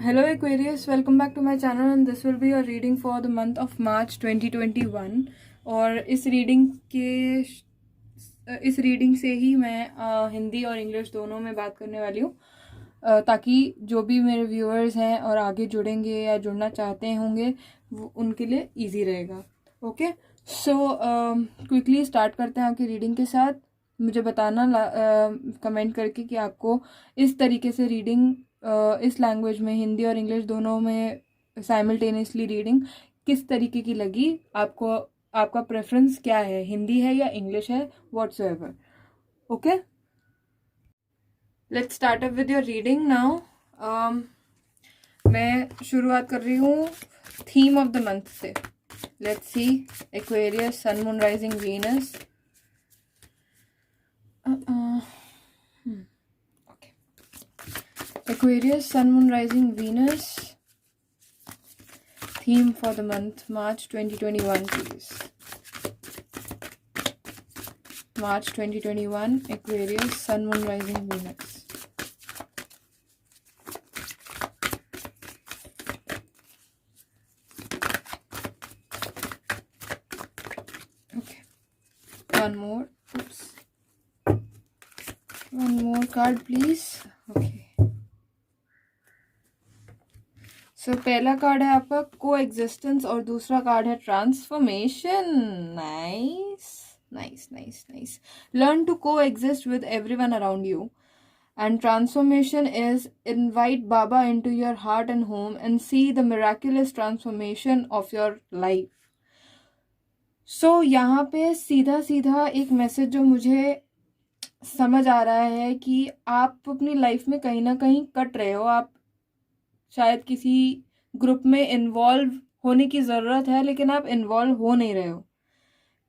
Hello Aquarius, welcome back to my channel and this will be your reading for the month of March 2021 और इस reading से ही मैं हिंदी और English दोनों में बात करने वाली हूँ ताकि जो भी मेरे व्यूअर्स हैं और आगे जुड़ेंगे या जुड़ना चाहते होंगे वो उनके लिए इजी रहेगा। ओके, सो क्विकली स्टार्ट करते हैं आपकी रीडिंग के साथ। मुझे बताना कमेंट करके कि आपको इस तरीके से रीडिंग इस लैंग्वेज में हिंदी और इंग्लिश दोनों में साइमल्टेनियसली रीडिंग किस तरीके की लगी। आपको आपका प्रेफरेंस क्या है, हिंदी है या इंग्लिश है, whatsoever. Okay, let's start up with your reading now. मैं शुरुआत कर रही हूँ थीम ऑफ द मंथ से। Let's see, Aquarius, sun, moon, rising, Venus. Aquarius, Sun, Moon, Rising, Venus. Theme for the month March 2021, please. March 2021, Aquarius, Sun, Moon, Rising, Venus. Okay. One more. Oops. One more card, please. Okay. सो पहला card है आपका को existence और दूसरा card है transformation. Nice nice nice nice. Learn to co exist with everyone around you and transformation is invite Baba into your heart and home and see the miraculous transformation of your life. So यहाँ पे सीधा सीधा एक message जो मुझे समझ आ रहा है कि आप अपनी लाइफ में कहीं ना कहीं कट रहे हो। आप शायद किसी ग्रुप में इन्वॉल्व होने की ज़रूरत है लेकिन आप इन्वॉल्व हो नहीं रहे हो।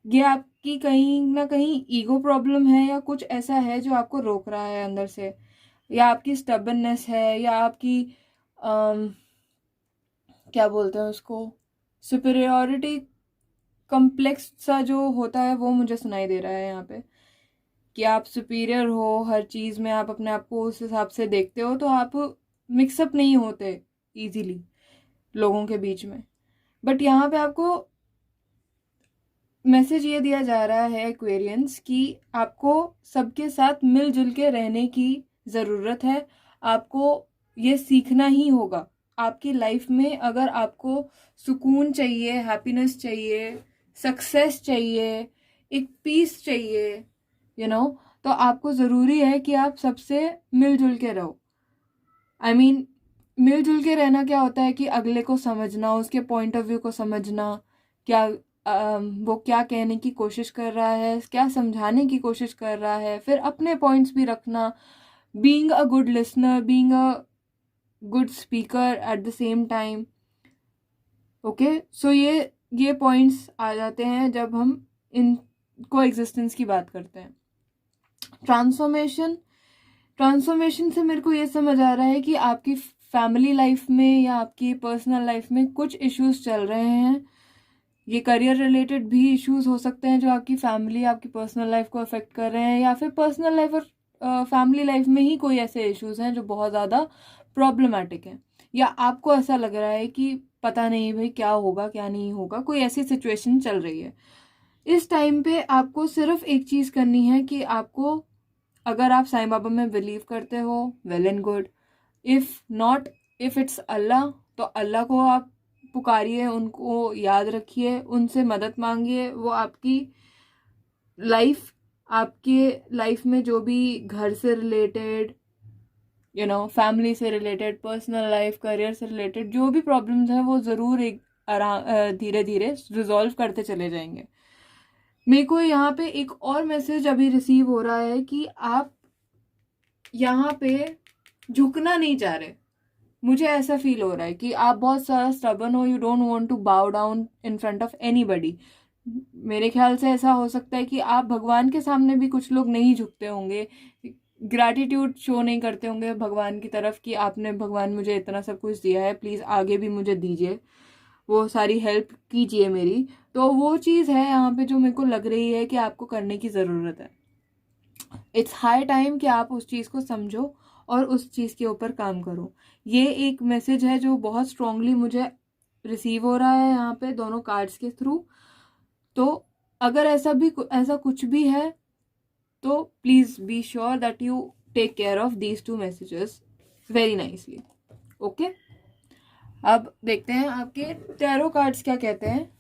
ये आपकी कहीं ना कहीं ईगो प्रॉब्लम है या कुछ ऐसा है जो आपको रोक रहा है अंदर से, या आपकी स्टबननेस है, या आपकी क्या बोलते हैं उसको, सुपीरियॉरिटी कम्प्लेक्स सा जो होता है वो मुझे सुनाई दे रहा है यहाँ पे कि आप सुपीरियर हो हर चीज़ में, आप अपने आप को उस हिसाब से देखते हो तो आप मिक्सअप नहीं होते इजीली लोगों के बीच में। बट यहाँ पे आपको मैसेज ये दिया जा रहा है एक्वेरियंस कि आपको सबके साथ मिलजुल के रहने की ज़रूरत है। आपको ये सीखना ही होगा आपकी लाइफ में। अगर आपको सुकून चाहिए, हैप्पीनेस चाहिए, सक्सेस चाहिए, एक पीस चाहिए, तो आपको ज़रूरी है कि आप सबसे मिलजुल के रहो। मिलजुल के रहना क्या होता है कि अगले को समझना, उसके पॉइंट ऑफ व्यू को समझना, क्या वो क्या कहने की कोशिश कर रहा है, क्या समझाने की कोशिश कर रहा है, फिर अपने पॉइंट्स भी रखना, being a good listener, being a good speaker at the same time. Okay, so ये पॉइंट्स आ जाते हैं जब हम इन को एग्जिस्टेंस की बात करते हैं। ट्रांसफॉर्मेशन से मेरे को ये समझ आ रहा है कि आपकी फैमिली लाइफ में या आपकी पर्सनल लाइफ में कुछ इश्यूज चल रहे हैं। ये करियर रिलेटेड भी इश्यूज हो सकते हैं जो आपकी फैमिली, आपकी पर्सनल लाइफ को अफेक्ट कर रहे हैं, या फिर पर्सनल लाइफ और फैमिली लाइफ में ही कोई ऐसे इश्यूज हैं जो बहुत ज़्यादा प्रॉब्लमेटिक हैं, या आपको ऐसा लग रहा है कि पता नहीं भाई क्या होगा क्या नहीं होगा, कोई ऐसी सिचुएशन चल रही है। इस टाइम पे आपको सिर्फ एक चीज़ करनी है कि आपको, अगर आप साईं बाबा में बिलीव करते हो, well and good. If not, if it's Allah, तो अल्लाह को आप पुकारिए, उनको याद रखिए, उनसे मदद मांगिए। वो आपकी लाइफ में जो भी घर से रिलेटेड, फैमिली से रिलेटेड, पर्सनल लाइफ, करियर से रिलेटेड जो भी प्रॉब्लम्स हैं वो ज़रूर एक धीरे धीरे रिजॉल्व करते चले जाएंगे। मेरे को यहाँ पे एक और मैसेज अभी रिसीव हो रहा है कि आप यहाँ पे झुकना नहीं चाह रहे। मुझे ऐसा फील हो रहा है कि आप बहुत सारा स्टबर्न हो, you don't want to bow down in front of anybody. मेरे ख्याल से ऐसा हो सकता है कि आप भगवान के सामने भी कुछ लोग नहीं झुकते होंगे, ग्रैटिट्यूड शो नहीं करते होंगे भगवान की तरफ कि आपने, भगवान मुझे इतना सब कुछ दिया है, प्लीज़ आगे भी मुझे दीजिए, वो सारी हेल्प कीजिए मेरी। तो वो चीज़ है यहाँ पे जो मेरे को लग रही है कि आपको करने की ज़रूरत है। इट्स हाई टाइम कि आप उस चीज़ को समझो और उस चीज़ के ऊपर काम करो। ये एक मैसेज है जो बहुत स्ट्रांगली मुझे रिसीव हो रहा है यहाँ पे दोनों कार्ड्स के थ्रू। तो अगर ऐसा कुछ भी है तो please be sure that you take care of these two messages very nicely. Okay, अब देखते हैं आपके टैरो कार्ड्स क्या कहते हैं।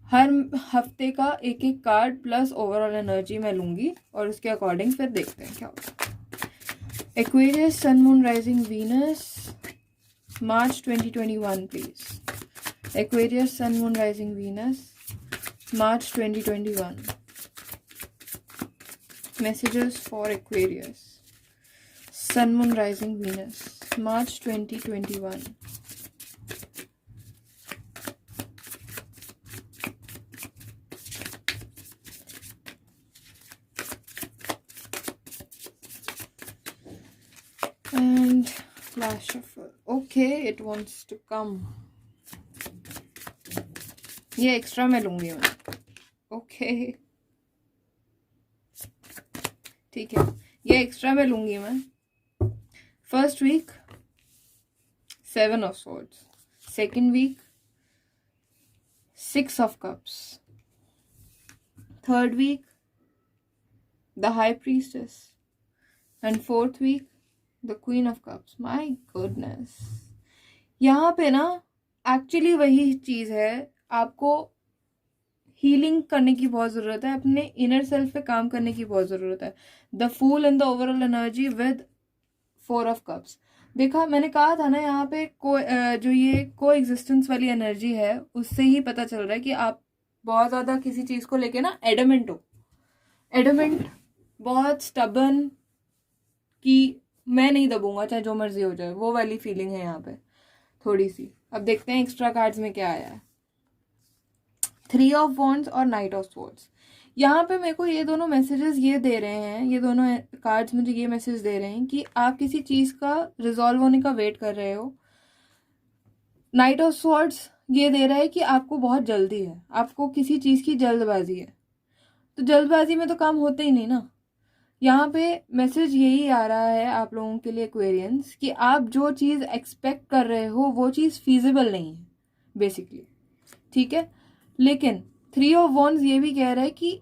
हर हफ्ते का एक एक कार्ड प्लस ओवरऑल एनर्जी मैं लूंगी और उसके अकॉर्डिंग फिर देखते हैं क्या होता है। Aquarius, sun, moon, rising, Venus, March 2021 please. Aquarius, sun, moon, rising, Venus, March 2021 messages for Aquarius, sun, moon, rising, Venus, March 2021। And flash shuffle. Okay, it wants to come. ये एक्स्ट्रा मैं लूंगी मैं। ओके, ठीक है, ये extra मैं लूंगी मैं। First week 7 of swords, second week 6 of cups, third week the high priestess, and fourth week the queen of cups. My goodness, यहाँ पे ना एक्चुअली वही चीज़ है, आपको हीलिंग करने की बहुत ज़रूरत है, अपने इनर सेल्फ पे काम करने की बहुत ज़रूरत है। The fool and the overall energy with 4 of cups। देखा, मैंने कहा था ना यहाँ पे जो ये को एग्जिस्टेंस वाली एनर्जी है उससे ही पता चल रहा है कि आप बहुत ज़्यादा किसी चीज़ को लेके ना एडमेंट हो, एडमेंट, बहुत स्टबन कि मैं नहीं दबूंगा चाहे जो मर्जी हो जाए, वो वाली फीलिंग है यहाँ पे थोड़ी सी। अब देखते हैं एक्स्ट्रा कार्ड्स में क्या आया है। 3 of wands और नाइट ऑफ स्वॉर्ड्स। यहाँ पे मेरे को ये दोनों मैसेजेस ये दे रहे हैं, ये दोनों कार्ड्स मुझे ये मैसेज दे रहे हैं कि आप किसी चीज़ का रिजॉल्व होने का वेट कर रहे हो। नाइट ऑफ स्वॉर्ड्स ये दे रहा है कि आपको बहुत जल्दी है, आपको किसी चीज़ की जल्दबाजी है। तो जल्दबाजी में तो काम होते ही नहीं ना। यहाँ पे मैसेज यही आ रहा है आप लोगों के लिए एक्वेरियंस कि आप जो चीज़ एक्सपेक्ट कर रहे हो वो चीज़ फीजिबल नहीं है बेसिकली, ठीक है। लेकिन 3 of wands ये भी कह रहा है कि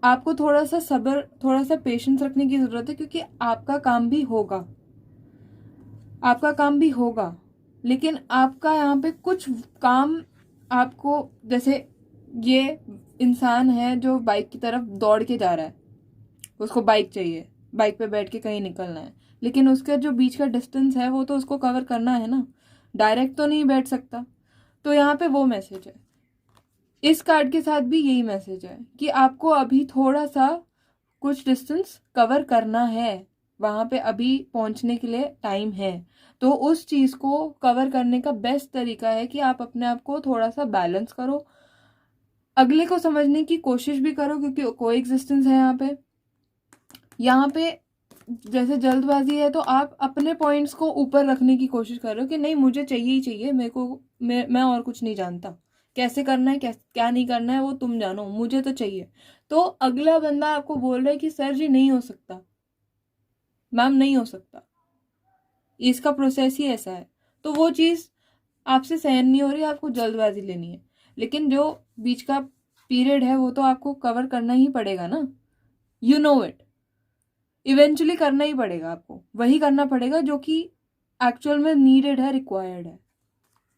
आपको थोड़ा सा सब्र, थोड़ा सा पेशेंस रखने की ज़रूरत है, क्योंकि आपका काम भी होगा, आपका काम भी होगा। लेकिन आपका यहाँ पे कुछ काम आपको, जैसे ये इंसान है जो बाइक की तरफ दौड़ के जा रहा है, उसको बाइक चाहिए, बाइक पे बैठ के कहीं निकलना है, लेकिन उसका जो बीच का डिस्टेंस है वो तो उसको कवर करना है ना, डायरेक्ट तो नहीं बैठ सकता। तो यहाँ पे वो मैसेज है। इस कार्ड के साथ भी यही मैसेज है कि आपको अभी थोड़ा सा कुछ डिस्टेंस कवर करना है, वहाँ पे अभी पहुँचने के लिए टाइम है। तो उस चीज़ को कवर करने का बेस्ट तरीका है कि आप अपने आप को थोड़ा सा बैलेंस करो, अगले को समझने की कोशिश भी करो, क्योंकि को एग्जिस्टेंस है यहाँ पे। यहाँ पे जैसे जल्दबाजी है तो आप अपने पॉइंट्स को ऊपर रखने की कोशिश कर रहे हो कि नहीं मुझे चाहिए ही चाहिए, मेरे को मैं और कुछ नहीं जानता, कैसे करना है क्या नहीं करना है वो तुम जानो, मुझे तो चाहिए। तो अगला बंदा आपको बोल रहा है कि सर जी नहीं हो सकता, मैम नहीं हो सकता, इसका प्रोसेस ही ऐसा है, तो वो चीज़ आपसे सहन नहीं हो रही, आपको जल्दबाजी लेनी है। लेकिन जो बीच का पीरियड है वो तो आपको कवर करना ही पड़ेगा ना, यू नो इट, इवेंचुअली करना ही पड़ेगा, आपको वही करना पड़ेगा जो कि एक्चुअल में नीडेड है, रिक्वायर्ड है।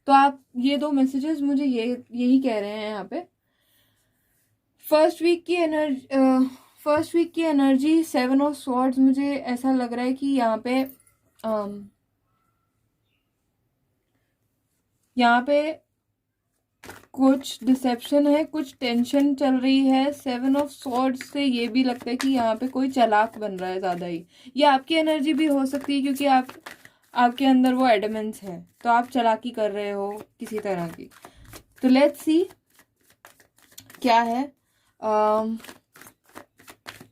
तो आप ये दो मैसेजेस मुझे यही कह रहे हैं यहाँ पे। फर्स्ट वीक की एनर्जी 7 of swords, मुझे ऐसा लग रहा है कि यहाँ पे कुछ डिसेप्शन है, कुछ टेंशन चल रही है। 7 of swords से ये भी लगता है कि यहाँ पे कोई चालाक बन रहा है ज़्यादा ही। ये आपकी एनर्जी भी हो सकती है क्योंकि आपके अंदर वो एडमेंट्स है, तो आप चालाकी कर रहे हो किसी तरह की। तो लेट्स सी क्या है।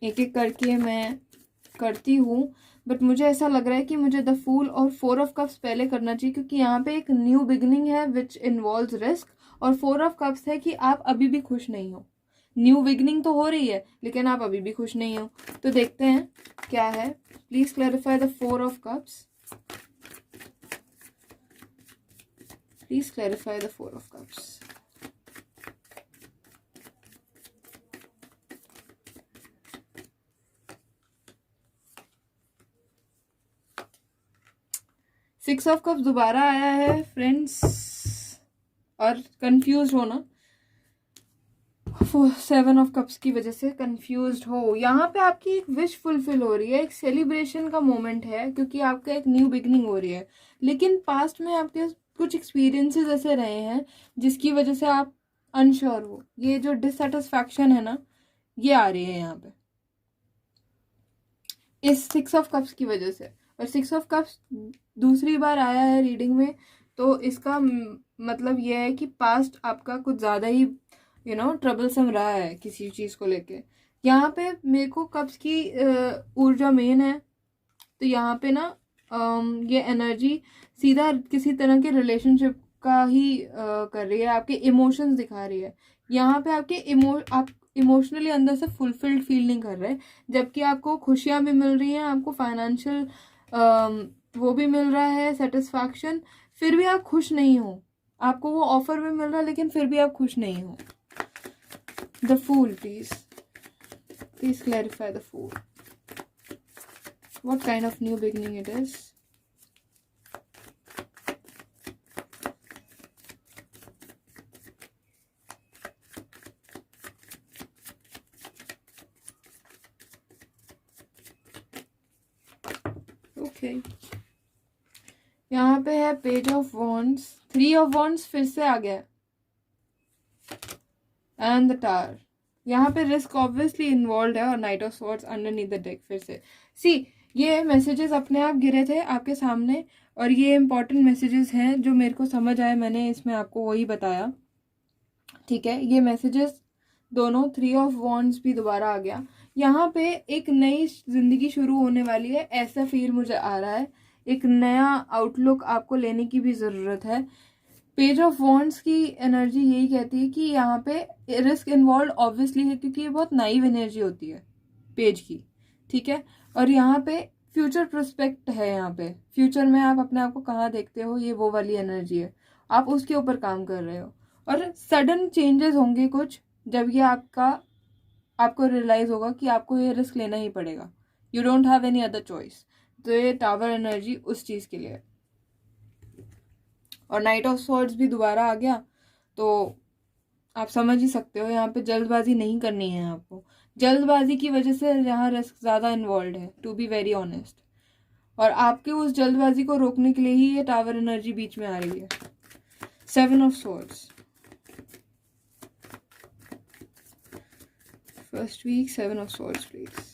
एक एक करके मैं करती हूँ, बट मुझे ऐसा लग रहा है कि मुझे द फूल और 4 of cups पहले करना चाहिए, क्योंकि यहाँ पे एक न्यू बिगनिंग है विच इन्वॉल्व्स रिस्क, और 4 of cups है कि आप अभी भी खुश नहीं हो। न्यू बिगनिंग तो हो रही है लेकिन आप अभी भी खुश नहीं हो। तो देखते हैं क्या है। Please clarify the 4 of Cups। Please clarify the 4 of Cups। Six of cups दोबारा आया है फ्रेंड्स, और कंफ्यूज होना 7 of Cups की वजह से कंफ्यूज हो। यहाँ पे आपकी एक विश फुलफिल हो रही है, एक सेलिब्रेशन का मोमेंट है क्योंकि आपका एक न्यू बिगनिंग हो रही है। लेकिन पास्ट में आपके कुछ एक्सपीरियंसेस ऐसे रहे हैं जिसकी वजह से आप अनश्योर हो। ये जो डिससेटिस्फैक्शन है ना, ये आ रही है यहाँ पे इस 6 of Cups की वजह से। और 6 of Cups दूसरी बार आया है रीडिंग में, तो इसका मतलब ये है कि पास्ट आपका कुछ ज़्यादा ही ट्रबलसम रहा है किसी चीज़ को लेके। यहाँ पे मेरे को कप्स की ऊर्जा मेन है, तो यहाँ पे ना ये एनर्जी सीधा किसी तरह के रिलेशनशिप का ही कर रही है, आपके इमोशंस दिखा रही है। यहाँ पे आप इमोशनली अंदर से फुलफिल्ड फील नहीं कर रहे, जबकि आपको खुशियाँ भी मिल रही हैं, आपको फाइनेंशियल वो भी मिल रहा है, सेटिस्फैक्शन, फिर भी आप खुश नहीं हो। आपको वो ऑफर भी मिल रहा है लेकिन फिर भी आप खुश नहीं हो। The Fool, please clarify the Fool. What kind of new beginning it is? Okay. यहाँ पे है page of wands, 3 of Wands फिर से आ गया, एंड द टावर। यहाँ पे रिस्क ऑब्वियसली इन्वॉल्व है, और night of swords underneath the deck फिर से। सी, ये मैसेजेस अपने आप गिरे थे आपके सामने, और ये इंपॉर्टेंट मैसेजेस हैं जो मेरे को समझ आए, मैंने इसमें आपको वही बताया। ठीक है, ये मैसेजेस दोनों 3 of Wands भी दोबारा आ गया। यहाँ पे एक नई जिंदगी शुरू होने वाली है, ऐसा फील मुझे आ रहा है। एक नया आउटलुक आपको लेने की भी ज़रूरत है। पेज ऑफ वॉन्ड्स की एनर्जी यही कहती है कि यहाँ पे रिस्क इन्वॉल्व ऑब्वियसली है, क्योंकि ये बहुत नाइव एनर्जी होती है पेज की। ठीक है, और यहाँ पे फ्यूचर प्रोस्पेक्ट है। यहाँ पे फ्यूचर में आप अपने आप को कहाँ देखते हो, ये वो वाली एनर्जी है, आप उसके ऊपर काम कर रहे हो। और सडन चेंजेस होंगे कुछ, जब ये आपको रियलाइज होगा कि आपको ये रिस्क लेना ही पड़ेगा, you don't have any other choice. तो ये टावर एनर्जी उस चीज़ के लिए। और नाइट ऑफ स्वॉर्ड्स भी दोबारा आ गया, तो आप समझ ही सकते हो यहाँ पे जल्दबाजी नहीं करनी है आपको। जल्दबाजी की वजह से यहाँ रिस्क ज़्यादा इन्वॉल्व है, टू बी वेरी ऑनेस्ट। और आपके उस जल्दबाजी को रोकने के लिए ही ये टावर एनर्जी बीच में आ रही है। 7 of Swords, first week 7 of Swords please.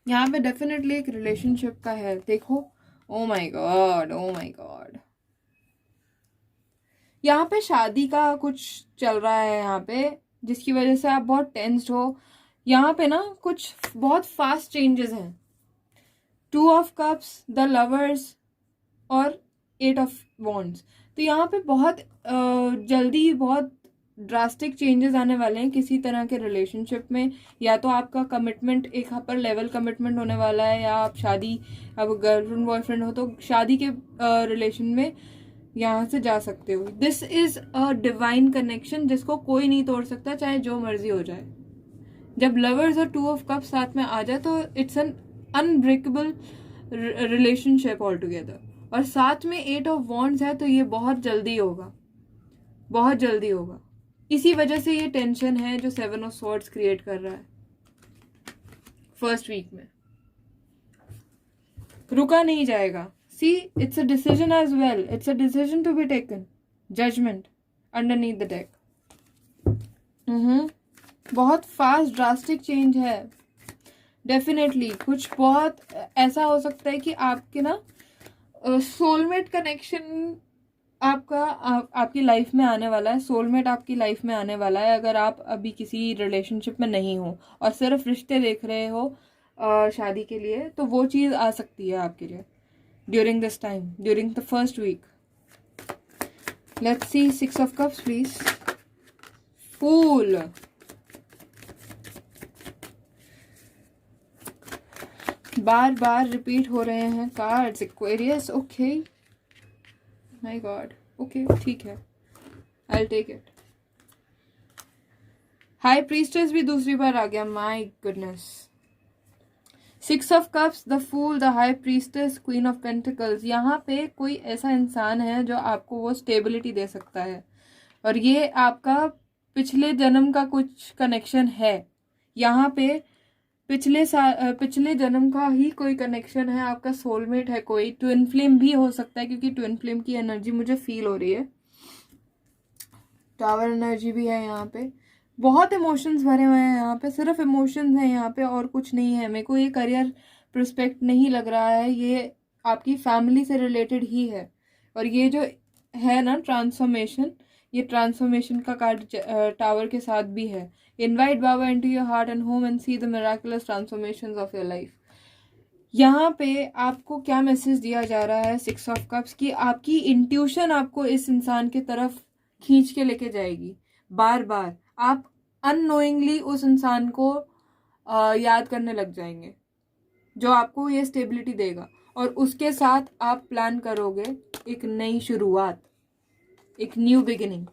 यहाँ पे डेफिनेटली एक रिलेशनशिप का है, देखो। Oh my God, oh my God, यहाँ पे शादी का कुछ चल रहा है यहाँ पे, जिसकी वजह से आप बहुत टेंस्ड हो। यहाँ पे ना कुछ बहुत फास्ट चेंजेस हैं। 2 of Cups, द लवर्स और 8 of Wands। तो यहाँ पे बहुत जल्दी बहुत ड्रास्टिक चेंजेस आने वाले हैं किसी तरह के रिलेशनशिप में। या तो आपका कमिटमेंट एक अपर लेवल कमिटमेंट होने वाला है, या आप शादी, अब गर्लफ्रेंड बॉयफ्रेंड हो तो शादी के रिलेशन में यहाँ से जा सकते हो। This is a divine connection जिसको कोई नहीं तोड़ सकता, चाहे जो मर्जी हो जाए। जब लवर्स और 2 of Cups साथ में आ जाए तो it's an unbreakable relationship all together. और साथ में 8 of Wands है, तो ये बहुत जल्दी होगा, बहुत जल्दी होगा। इसी वजह से ये टेंशन है जो 7 of Swords क्रिएट कर रहा है फर्स्ट वीक में। रुका नहीं जाएगा। See, it's a decision as well. It's a decision to be taken. Judgment underneath the deck. बहुत फास्ट ड्रास्टिक चेंज है। डेफिनेटली कुछ बहुत ऐसा हो सकता है कि आपके ना सोलमेट कनेक्शन आपकी लाइफ में आने वाला है। सोलमेट आपकी लाइफ में आने वाला है अगर आप अभी किसी रिलेशनशिप में नहीं हो और सिर्फ रिश्ते देख रहे हो शादी के लिए, तो वो चीज़ आ सकती है आपके लिए during this time, during the first week. Let's see 6 of Cups, please. Fool. बार बार रिपीट हो रहे हैं cards. Aquarius, okay. My God, okay, ठीक है, I'll take it. High priestess भी दूसरी बार आ गया. My goodness. 6 of cups, the fool, the high priestess, queen of pentacles. यहाँ पे कोई ऐसा इंसान है जो आपको वो स्टेबिलिटी दे सकता है, और ये आपका पिछले जन्म का कुछ कनेक्शन है. यहाँ पे पिछले जन्म का ही कोई कनेक्शन है. आपका सोलमेट है कोई. ट्विन फ्लेम भी हो सकता है, क्योंकि ट्विन फ्लेम की एनर्जी मुझे फील हो रही है. टावर एनर्जी भी है यहाँ पे. बहुत इमोशंस भरे हुए हैं यहाँ पे. सिर्फ इमोशंस हैं यहाँ पे और कुछ नहीं है. मेरे को ये करियर प्रोस्पेक्ट नहीं लग रहा है. ये आपकी फैमिली से रिलेटेड ही है. और ये जो है ना ट्रांसफॉर्मेशन, ये ट्रांसफॉर्मेशन का कार्ड टावर के साथ भी है. Invite Baba into your heart and home and see the miraculous transformations of your life. यहाँ पे आपको क्या मैसेज दिया जा रहा है 6 ऑफ कप्स की? आपकी इंट्यूशन आपको इस इंसान की तरफ खींच के लेके जाएगी. बार बार आप अननोइंगली उस इंसान को याद करने लग जाएंगे, जो आपको ये स्टेबिलिटी देगा. और उसके साथ आप प्लान करोगे एक नई शुरुआत, एक न्यू बिगिनिंग.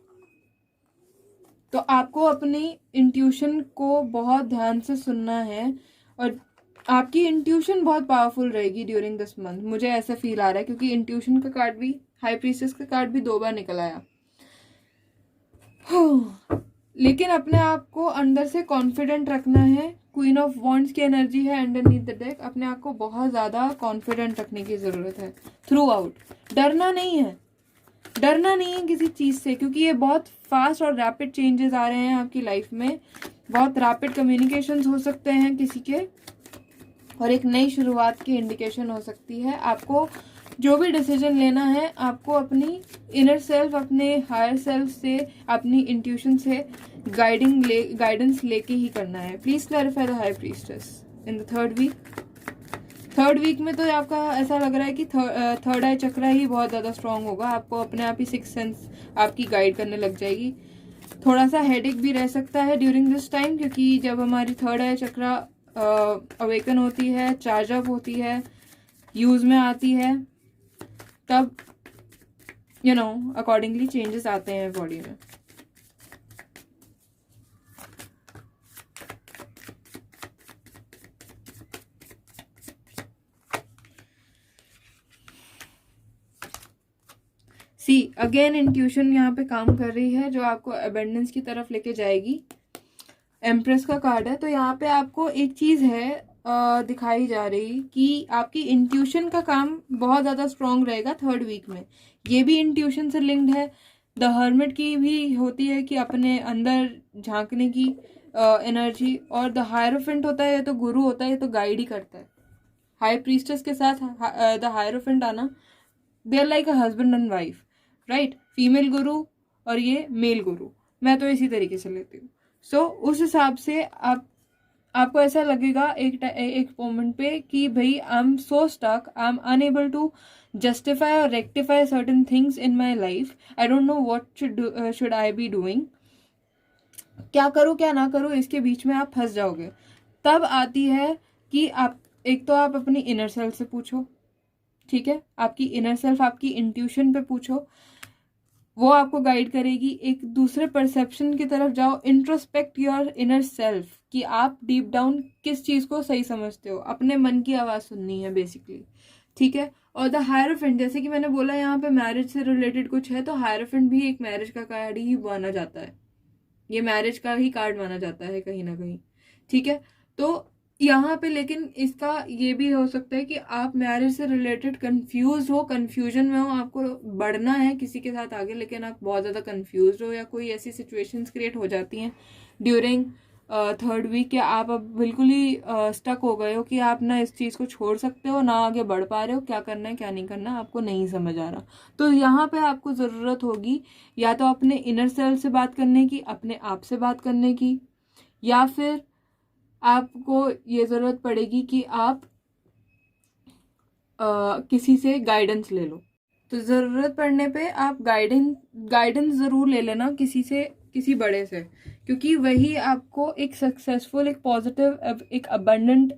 तो आपको अपनी इंट्यूशन को बहुत ध्यान से सुनना है, और आपकी इंट्यूशन बहुत पावरफुल रहेगी ड्यूरिंग दिस मंथ. मुझे ऐसा फील आ रहा है, क्योंकि इंट्यूशन का कार्ड भी, हाई प्रीस्टेस का कार्ड भी 2 बार निकल आया. लेकिन अपने आप को अंदर से कॉन्फिडेंट रखना है. क्वीन ऑफ वॉन्ड्स की एनर्जी है अंडरनीथ द डेक. अपने आप को बहुत ज़्यादा कॉन्फिडेंट रखने की ज़रूरत है थ्रू आउट. डरना नहीं है, डरना नहीं है किसी चीज़ से, क्योंकि ये बहुत फास्ट और रैपिड चेंजेस आ रहे हैं आपकी लाइफ में. बहुत रैपिड कम्युनिकेशंस हो सकते हैं किसी के, और एक नई शुरुआत की इंडिकेशन हो सकती है. आपको जो भी डिसीजन लेना है, आपको अपनी इनर सेल्फ, अपने हायर सेल्फ से, अपनी इंट्यूशन से गाइडेंस लेके ही करना है. Please clarify the high priestess in the third week में. तो आपका ऐसा लग रहा है कि थर्ड आई चक्रा ही बहुत ज़्यादा स्ट्रांग होगा. आपको अपने आप ही सिक्स सेंस आपकी गाइड करने लग जाएगी. थोड़ा सा हेडेक भी रह सकता है ड्यूरिंग दिस टाइम, क्योंकि जब हमारी थर्ड आई चक्रा अवेकन होती है, चार्ज अप होती है, यूज में आती है, तब अकॉर्डिंगली चेंजेस आते हैं बॉडी में. सी अगेन इंट्यूशन यहाँ पे काम कर रही है, जो आपको अबेंडेंस की तरफ लेके जाएगी. एम्प्रेस का कार्ड है. तो यहाँ पे आपको एक चीज़ है दिखाई जा रही कि आपकी इंट्यूशन का काम बहुत ज़्यादा स्ट्रांग रहेगा थर्ड वीक में. ये भी इंट्यूशन से लिंक्ड है. द हर्मिट की भी होती है कि अपने अंदर झांकने की एनर्जी, और द हायरोफेंट होता है, ये तो गुरु होता है, ये तो गाइड ही करता है. हाई प्रीस्टेस के साथ द हायरोफेंट आना, they are like a husband and wife, right. Female guru और ये मेल गुरु. मैं तो इसी तरीके से लेती हूँ. सो उस हिसाब से आपको ऐसा लगेगा एक मोमेंट पे कि भाई I am so stuck, I am unable to justify और rectify certain things in my life. I don't know what should I be doing. क्या करूँ क्या ना करूँ, इसके बीच में आप फंस जाओगे. तब आती है कि आप एक तो आप अपनी इनर सेल्फ से पूछो, ठीक है. आपकी इनर सेल्फ, आपकी इंट्यूशन पे पूछो, वो आपको गाइड करेगी. एक दूसरे परसेप्शन की तरफ जाओ. इंट्रोस्पेक्ट योर इनर सेल्फ, कि आप डीप डाउन किस चीज़ को सही समझते हो. अपने मन की आवाज़ सुननी है बेसिकली, ठीक है. और द हायरोफेंट, जैसे कि मैंने बोला यहाँ पे मैरिज से रिलेटेड कुछ है, तो हायरोफेंट भी एक मैरिज का कार्ड ही माना जाता है. ये मैरिज का ही कार्ड माना जाता है कहीं ना कहीं, ठीक है. तो यहाँ पे लेकिन इसका ये भी हो सकता है कि आप मैरिज से रिलेटेड कंफ्यूज हो, कंफ्यूजन में हो, आपको बढ़ना है किसी के साथ आगे, लेकिन आप बहुत ज़्यादा कंफ्यूज हो, या कोई ऐसी सिचुएशंस क्रिएट हो जाती हैं ड्यूरिंग थर्ड वीक के आप अब बिल्कुल ही स्टक हो गए हो कि आप ना इस चीज़ को छोड़ सकते हो ना आगे बढ़ पा रहे हो. क्या करना है क्या नहीं करना आपको नहीं समझ आ रहा. तो यहाँ पे आपको ज़रूरत होगी या तो अपने इनर सेल्फ से बात करने की, अपने आप से बात करने की, या फिर आपको ये ज़रूरत पड़ेगी कि आप किसी से गाइडेंस ले लो. तो ज़रूरत पड़ने पे आप गाइडेंस ज़रूर ले लेना किसी से, किसी बड़े से, क्योंकि वही आपको एक सक्सेसफुल, एक पॉजिटिव, एक अबंडेंट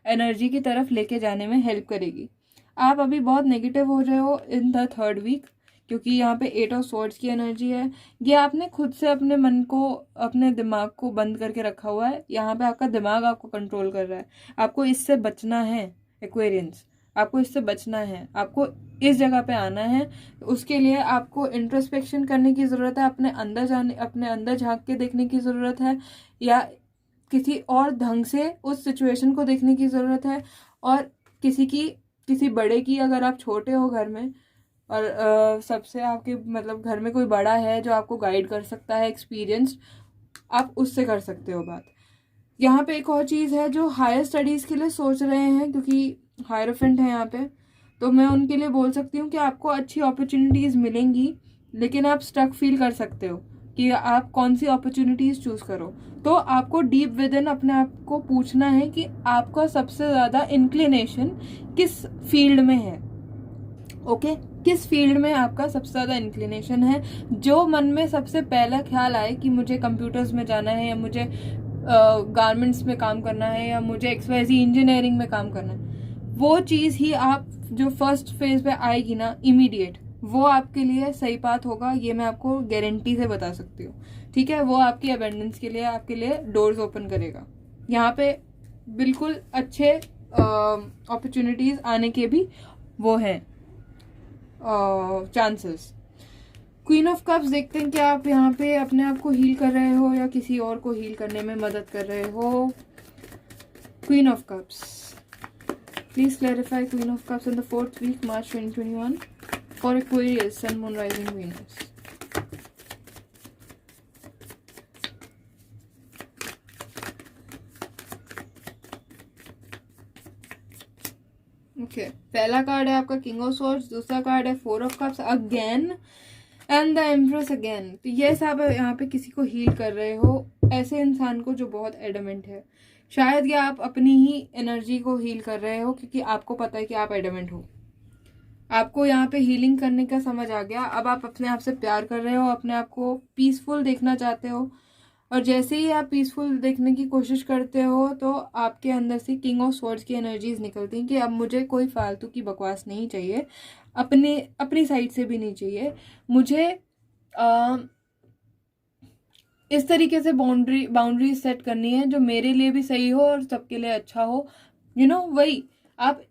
एनर्जी की तरफ लेके जाने में हेल्प करेगी। आप अभी बहुत नेगेटिव हो रहे हो इन द 3rd वीक, क्योंकि यहाँ पे 8 ऑफ स्वॉर्ड्स की एनर्जी है। ये आपने खुद से अपने मन को, अपने दिमाग को बंद करके रखा हुआ है। यहाँ पे आपका दिमाग आपको कंट्रोल कर रहा है। आपको इससे बचना है एक्वेरियंस, आपको इससे बचना है, आपको इस जगह पे आना है। उसके लिए आपको इंट्रोस्पेक्शन करने की ज़रूरत है, अपने अंदर झांक के देखने की ज़रूरत है, या किसी और ढंग से उस सिचुएशन को देखने की ज़रूरत है। और किसी बड़े की, अगर आप छोटे हो घर में और सबसे आपके मतलब घर में कोई बड़ा है जो आपको गाइड कर सकता है, एक्सपीरियंस्ड, आप उससे कर सकते हो बात। यहाँ पे एक और चीज़ है, जो हायर स्टडीज़ के लिए सोच रहे हैं, क्योंकि हायरोफेंट है यहाँ पे, तो मैं उनके लिए बोल सकती हूँ कि आपको अच्छी अपॉर्चुनिटीज़ मिलेंगी, लेकिन आप स्टक फील कर सकते हो कि आप कौन सी अपॉर्चुनिटीज़ चूज़ करो। तो आपको डीप विद इन अपने आप को पूछना है कि आपका सबसे ज़्यादा इंक्लिनेशन किस फील्ड में है। ओके, किस फील्ड में आपका सबसे ज़्यादा इंक्लिनेशन है। जो मन में सबसे पहला ख्याल आए कि मुझे कंप्यूटर्स में जाना है, या मुझे गारमेंट्स में काम करना है, या मुझे XYZ इंजीनियरिंग में काम करना है, वो चीज़ ही आप जो फर्स्ट फेज पे आएगी ना इमीडिएट, वो आपके लिए सही बात होगा। ये मैं आपको गारंटी से बता सकती हूँ, ठीक है। वो आपकी अबेंडेंस के लिए, आपके लिए डोर्स ओपन करेगा। यहाँ पे बिल्कुल अच्छे अपॉर्चुनिटीज़ आने के भी वो हैं चांसेस। क्वीन ऑफ कप्स देखते हैं कि आप यहाँ पे अपने आप को हील कर रहे हो या किसी और को हील करने में मदद कर रहे हो। Queen of cups, please clarify queen of cups in the 4th week March 2021 for Aquarius, Sun, Moon, Rising, Venus. Okay, पहला कार्ड है आपका किंग ऑफ स्वॉर्ड्स, दूसरा कार्ड है 4 of cups again, and the empress again. तो ये सब यहाँ पे किसी को हील कर रहे हो, ऐसे इंसान को जो बहुत एडमेंट है। शायद ये आप अपनी ही एनर्जी को हील कर रहे हो, क्योंकि आपको पता है कि आप एडमेंट हो। आपको यहाँ पे हीलिंग करने का समझ आ गया। अब आप अपने आप से प्यार कर रहे हो, अपने आप को पीसफुल देखना चाहते हो, और जैसे ही आप पीसफुल देखने की कोशिश करते हो तो आपके अंदर से किंग ऑफ स्वॉर्ड्स की एनर्जीज निकलती हैं कि अब मुझे कोई फालतू की बकवास नहीं चाहिए, अपनी साइड से भी नहीं चाहिए। मुझे इस तरीके से बाउंड्री सेट करनी है जो मेरे लिए भी सही हो और सबके लिए अच्छा हो। वही आप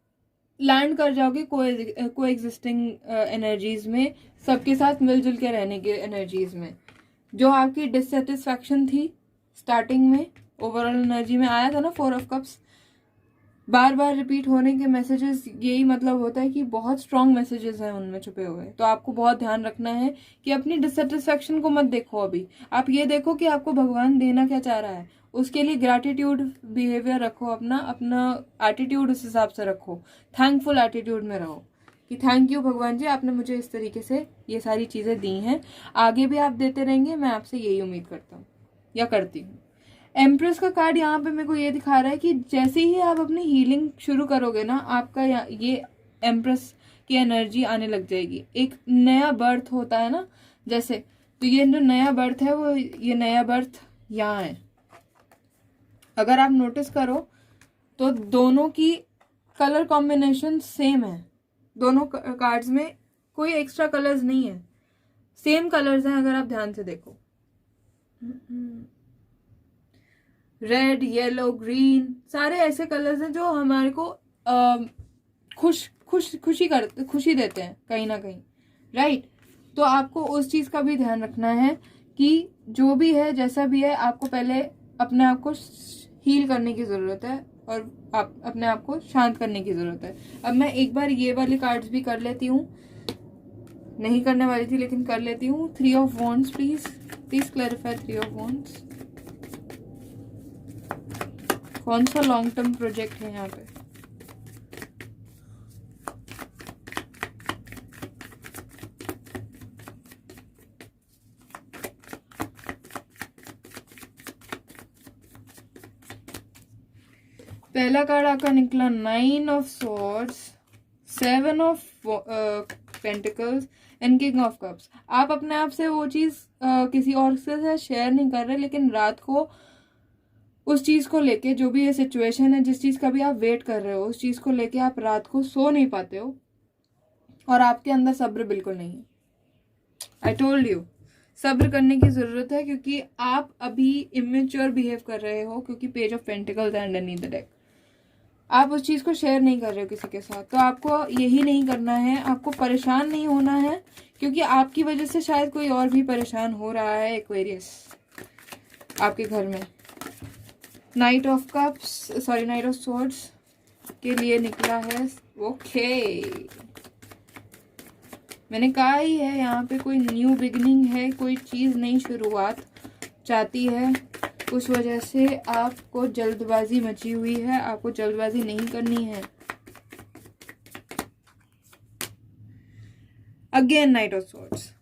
लैंड कर जाओगे को एग्जिस्टिंग एनर्जीज में, सबके साथ मिलजुल के रहने के एनर्जीज में। जो आपकी डिससेटिस्फैक्शन थी स्टार्टिंग में, ओवरऑल एनर्जी में आया था ना 4 ऑफ कप्स, बार बार रिपीट होने के मैसेजेस, यही मतलब होता है कि बहुत स्ट्रॉन्ग मैसेजेस हैं उनमें छुपे हुए। तो आपको बहुत ध्यान रखना है कि अपनी डिससेटिस्फैक्शन को मत देखो। अभी आप ये देखो कि आपको भगवान देना क्या चाह रहा है, उसके लिए ग्रैटिट्यूड बिहेवियर रखो, अपना एटीट्यूड उस हिसाब से रखो, थैंकफुल एटीट्यूड में रहो कि थैंक यू भगवान जी, आपने मुझे इस तरीके से ये सारी चीज़ें दी हैं, आगे भी आप देते रहेंगे, मैं आपसे यही उम्मीद करता हूँ या करती हूँ। एम्प्रेस का कार्ड यहाँ पे मेरे को ये दिखा रहा है कि जैसे ही आप अपनी हीलिंग शुरू करोगे ना, आपका ये एम्प्रेस की एनर्जी आने लग जाएगी। एक नया बर्थ होता है ना जैसे, तो ये जो नया बर्थ है वो, ये नया बर्थ यहाँ है। अगर आप नोटिस करो तो दोनों की कलर कॉम्बिनेशन सेम है, दोनों कार्ड्स में कोई एक्स्ट्रा कलर्स नहीं है, सेम कलर्स हैं। अगर आप ध्यान से देखो, रेड, येलो, ग्रीन, सारे ऐसे कलर्स हैं जो हमारे को खुशी देते हैं कहीं ना कहीं, राइट। तो आपको उस चीज़ का भी ध्यान रखना है कि जो भी है, जैसा भी है, आपको पहले अपने आप को हील करने की ज़रूरत है और आप अपने आप को शांत करने की ज़रूरत है। अब मैं एक बार ये वाले कार्ड्स भी कर लेती हूँ, नहीं करने वाली थी लेकिन कर लेती हूँ। 3 of wands, please clarify 3 of wands. कौन सा लॉन्ग टर्म प्रोजेक्ट है यहाँ पे? पहला कार्ड आपका निकला 9 of swords, 7 of pentacles and king of cups. आप अपने आप से वो चीज़ किसी और से साथ शेयर नहीं कर रहे, लेकिन रात को उस चीज़ को लेके, जो भी ये सिचुएशन है, जिस चीज़ का भी आप वेट कर रहे हो, उस चीज़ को लेके आप रात को सो नहीं पाते हो और आपके अंदर सब्र बिल्कुल नहीं है। आई टोल्ड यू, सब्र करने की ज़रूरत है, क्योंकि आप अभी इमेच्योर बिहेव कर रहे हो, क्योंकि page of pentacles and underneath the deck आप उस चीज़ को शेयर नहीं कर रहे हो किसी के साथ। तो आपको यही नहीं करना है, आपको परेशान नहीं होना है, क्योंकि आपकी वजह से शायद कोई और भी परेशान हो रहा है एक्वेरियस आपके घर में। Night of cups, sorry night of swords के लिए निकला है। ओके, मैंने कहा ही है, यहाँ पे कोई न्यू बिगिनिंग है, कोई चीज़ नई शुरुआत चाहती है, उस वजह से आपको जल्दबाजी मची हुई है, आपको जल्दबाजी नहीं करनी है। Again knight of swords,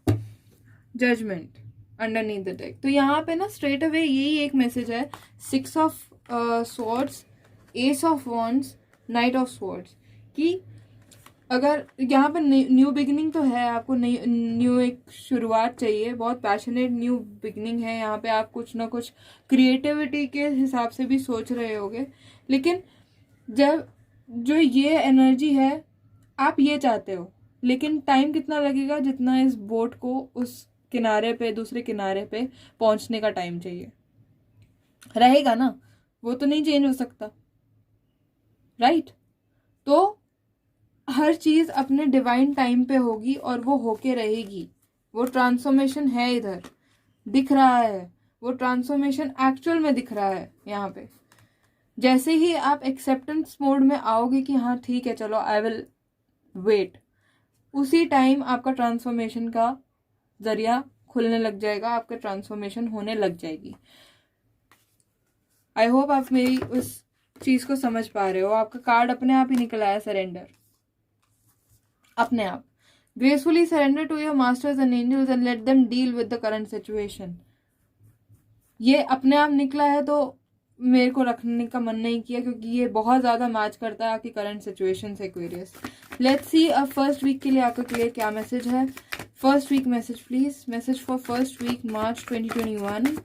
judgement underneath the deck. तो यहाँ पे ना स्ट्रेट अवे यही एक मैसेज है, 6 of swords, S of wands, night of swords, कि अगर यहाँ पे न्यू बिगिनिंग तो है, आपको न्यू एक शुरुआत चाहिए, बहुत पैशनेट न्यू बिगिनिंग है। यहाँ पे आप कुछ ना कुछ क्रिएटिविटी के हिसाब से भी सोच रहे होगे, लेकिन जब जो ये एनर्जी है, आप ये चाहते हो, लेकिन टाइम कितना लगेगा, जितना इस बोट को उस किनारे पे, दूसरे किनारे पे पहुंचने का टाइम चाहिए रहेगा ना, वो तो नहीं चेंज हो सकता, राइट? तो हर चीज़ अपने डिवाइन टाइम पे होगी और वो होके रहेगी। वो ट्रांसफॉर्मेशन है, इधर दिख रहा है, वो ट्रांसफॉर्मेशन एक्चुअल में दिख रहा है यहाँ पे। जैसे ही आप एक्सेप्टेंस मोड में आओगे कि हाँ ठीक है, चलो आई विल वेट, उसी टाइम आपका ट्रांसफॉर्मेशन का जरिया खुलने लग जाएगा, आपका ट्रांसफॉर्मेशन होने लग जाएगी। आई होप आप मेरी उस चीज़ को समझ पा रहे हो। आपका कार्ड अपने आप ही निकल आया, सरेंडर, अपने आप। Gracefully surrender to your masters and angels and let them deal with the current situation. ये अपने आप निकला है, तो मेरे को रखने का मन नहीं किया, क्योंकि ये बहुत ज़्यादा मैच करता है आपकी करंट सिचुएशन से एक्वेरियस। लेट्स सी अब फर्स्ट वीक के लिए आपका क्लियर क्या मैसेज है। First week message please, message for first week March 2021।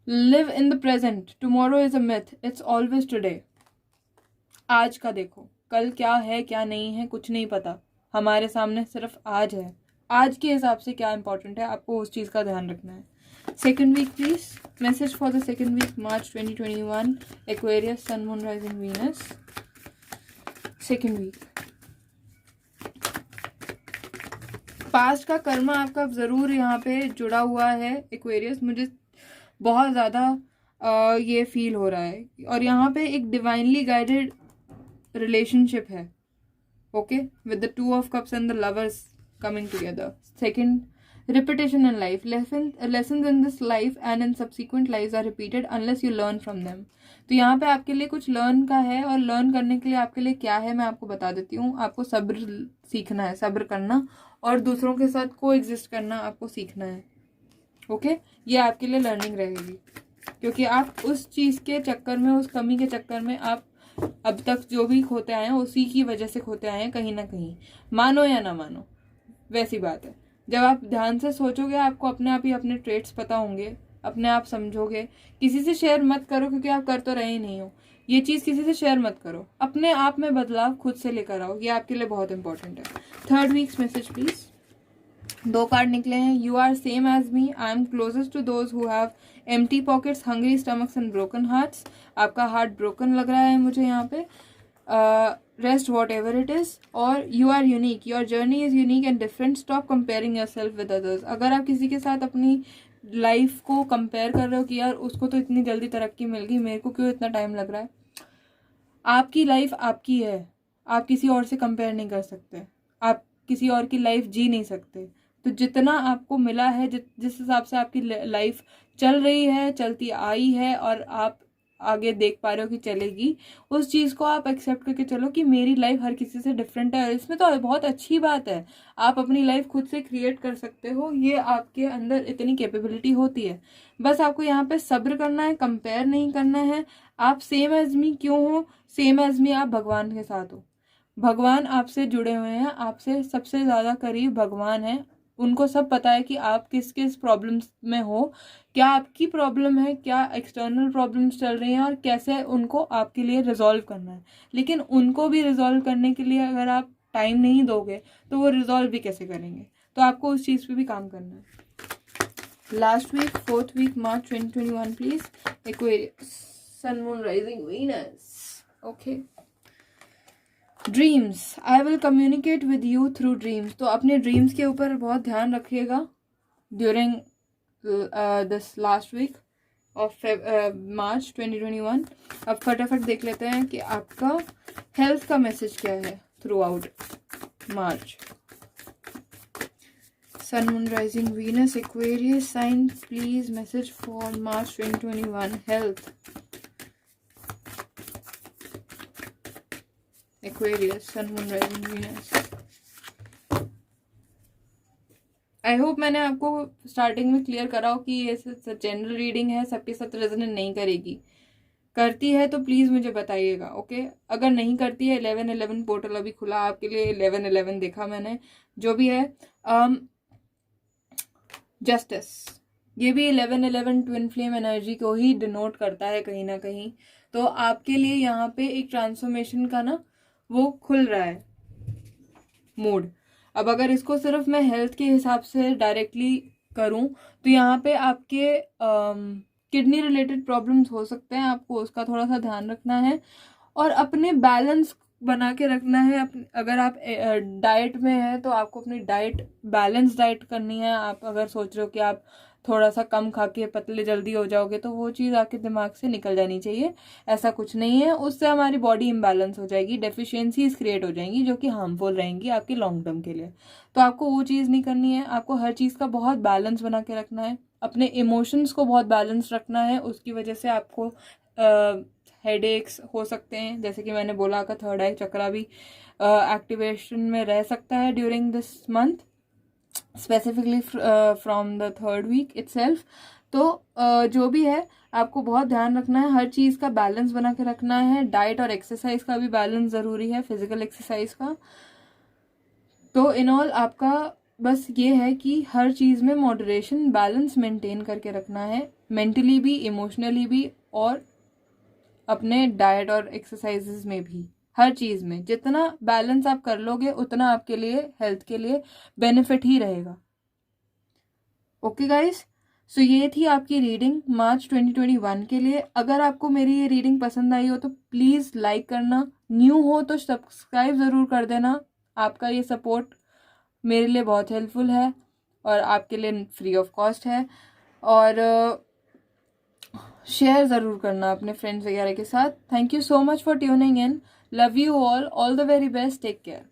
Live in the present, tomorrow is a myth, it's always today. आज का देखो, कल क्या है क्या नहीं है कुछ नहीं पता, हमारे सामने सिर्फ आज है। आज के हिसाब से क्या इंपॉर्टेंट है, आपको उस चीज़ का ध्यान रखना है। Second week please, message for the second week March 2021, Aquarius, sun, moon, rising, Venus. Second week, past का कर्मा आपका ज़रूर यहाँ पे जुड़ा हुआ है एक्वेरियस, मुझे बहुत ज़्यादा ये फील हो रहा है। और यहाँ पे एक डिवाइनली गाइडेड रिलेशनशिप है, okay, with the 2 of cups and the lovers coming together. Second, repetition in life, lessons in this life and in subsequent lives are repeated unless you learn from them। तो यहाँ पे आपके लिए कुछ learn का है, और लर्न करने के लिए आपके लिए क्या है मैं आपको बता देती हूँ। आपको सब्र सीखना है, सब्र करना, और दूसरों के साथ को एग्जिस्ट करना आपको सीखना है, ओके। ये आपके लिए लर्निंग रहेगी, क्योंकि आप उस चीज़ के चक्कर में, उस कमी के चक्कर में आप अब तक जो भी खोते आए हैं उसी की वजह से खोते आए हैं, कहीं ना कहीं, मानो या ना मानो, वैसी बात है। जब आप ध्यान से सोचोगे, आपको अपने आप ही अपने ट्रेट्स पता होंगे, अपने आप समझोगे। किसी से शेयर मत करो, क्योंकि आप कर तो रहे ही नहीं हो। ये चीज़ किसी से शेयर मत करो, अपने आप में बदलाव खुद से लेकर आओ, ये आपके लिए बहुत इंपॉर्टेंट है। Third week's message please. 2 card निकले हैं। You are same age me, I am closest to those who have empty pockets, hungry stomachs and broken hearts. आपका हार्ट ब्रोकन लग रहा है मुझे यहाँ पे। Rest whatever it is, और you are unique, your journey is unique and different. Stop comparing yourself with others. अगर आप किसी के साथ अपनी लाइफ को कंपेयर कर रहे हो कि यार उसको तो इतनी जल्दी तरक्की मिल गई, मेरे को क्यों इतना टाइम लग रहा है, आपकी लाइफ आपकी है, आप किसी और से कंपेयर नहीं कर सकते, आप किसी और की लाइफ जी नहीं सकते। तो जितना आपको मिला है, जिस हिसाब से आपकी लाइफ चल रही है, चलती आई है, और आप आगे देख पा रहे हो कि चलेगी, उस चीज़ को आप एक्सेप्ट करके चलो कि मेरी लाइफ हर किसी से डिफरेंट है। इसमें तो बहुत अच्छी बात है, आप अपनी लाइफ खुद से क्रिएट कर सकते हो, ये आपके अंदर इतनी कैपेबिलिटी होती है। बस आपको यहाँ पे सब्र करना है, कंपेयर नहीं करना है। आप सेम एज मी क्यों हो, सेम एज मी आप भगवान के साथ हो। भगवान आपसे जुड़े हुए हैं, आपसे सबसे ज़्यादा करीब भगवान है। उनको सब पता है कि आप किस किस प्रॉब्लम्स में हो, क्या आपकी प्रॉब्लम है, क्या एक्सटर्नल प्रॉब्लम्स चल रही हैं और कैसे उनको आपके लिए रिजॉल्व करना है। लेकिन उनको भी रिजॉल्व करने के लिए अगर आप टाइम नहीं दोगे तो वो रिजॉल्व भी कैसे करेंगे। तो आपको उस चीज़ पे भी काम करना है। Last week 4th week March 2021 please. Aquarius, sun moon rising Venus. Okay, dreams, I will communicate with you through dreams. तो अपने ड्रीम्स के ऊपर बहुत ध्यान रखिएगा during this last week of March 2021। अब फटाफट देख लेते हैं कि आपका हेल्थ का मैसेज क्या है through out March. Sun, Moon, Rising, Venus, Aquarius sign, please message for March 2021 health. Aquarius, Sun, Moon, Rising, Venus. I hope मैंने आपको स्टार्टिंग में क्लियर कराओ कि ये जनरल रीडिंग है, सबके साथ रेजोनेट नहीं करेगी। करती है तो प्लीज़ मुझे बताइएगा, ओके। अगर नहीं करती है, 11/11 पोर्टल अभी खुला आपके लिए, 11/11 देखा मैंने, जो भी है। जस्टिस, ये भी 11/11 ट्विन फ्लेम एनर्जी को ही डिनोट करता है कहीं ना कहीं। तो आपके लिए यहाँ पे एक ट्रांसफॉर्मेशन का ना वो खुल रहा है मूड। अब अगर इसको सिर्फ मैं हेल्थ के हिसाब से डायरेक्टली करूं तो यहाँ पे आपके किडनी रिलेटेड प्रॉब्लम्स हो सकते हैं, आपको उसका थोड़ा सा ध्यान रखना है और अपने बैलेंस बना के रखना है। अगर आप डाइट में है तो आपको अपनी डाइट बैलेंस डाइट करनी है। आप अगर सोच रहे हो कि आप थोड़ा सा कम खा के पतले जल्दी हो जाओगे तो वो चीज़ आपके दिमाग से निकल जानी चाहिए। ऐसा कुछ नहीं है, उससे हमारी बॉडी इम्बैलेंस हो जाएगी, डेफिशिएंसीज क्रिएट हो जाएंगी जो कि हार्मफुल रहेंगी आपके लॉन्ग टर्म के लिए। तो आपको वो चीज़ नहीं करनी है। आपको हर चीज़ का बहुत बैलेंस बना के रखना है, अपने इमोशंस को बहुत बैलेंस रखना है। उसकी वजह से आपको हेडेक्स हो सकते हैं, जैसे कि मैंने बोला का थर्ड आई चक्रा भी एक्टिवेशन में रह सकता है during this month, specifically from the 3rd week itself। तो जो भी है आपको बहुत ध्यान रखना है, हर चीज़ का बैलेंस बना के रखना है। डाइट और एक्सरसाइज का भी बैलेंस ज़रूरी है, फिजिकल एक्सरसाइज का। तो इन ऑल आपका बस ये है कि हर चीज़ में मॉडरेशन, बैलेंस मेंटेन करके रखना है, मेंटली भी, इमोशनली भी, और अपने डाइट और एक्सरसाइजेस में भी। हर चीज़ में जितना बैलेंस आप कर लोगे उतना आपके लिए हेल्थ के लिए बेनिफिट ही रहेगा। ओके गाइस, सो ये थी आपकी रीडिंग मार्च 2021 के लिए। अगर आपको मेरी ये रीडिंग पसंद आई हो तो प्लीज़ लाइक करना, न्यू हो तो सब्सक्राइब ज़रूर कर देना। आपका ये सपोर्ट मेरे लिए बहुत हेल्पफुल है और आपके लिए फ्री ऑफ कॉस्ट है। और शेयर ज़रूर करना अपने फ्रेंड्स वगैरह के साथ। Thank you so much for tuning in, love you all the very best, take care.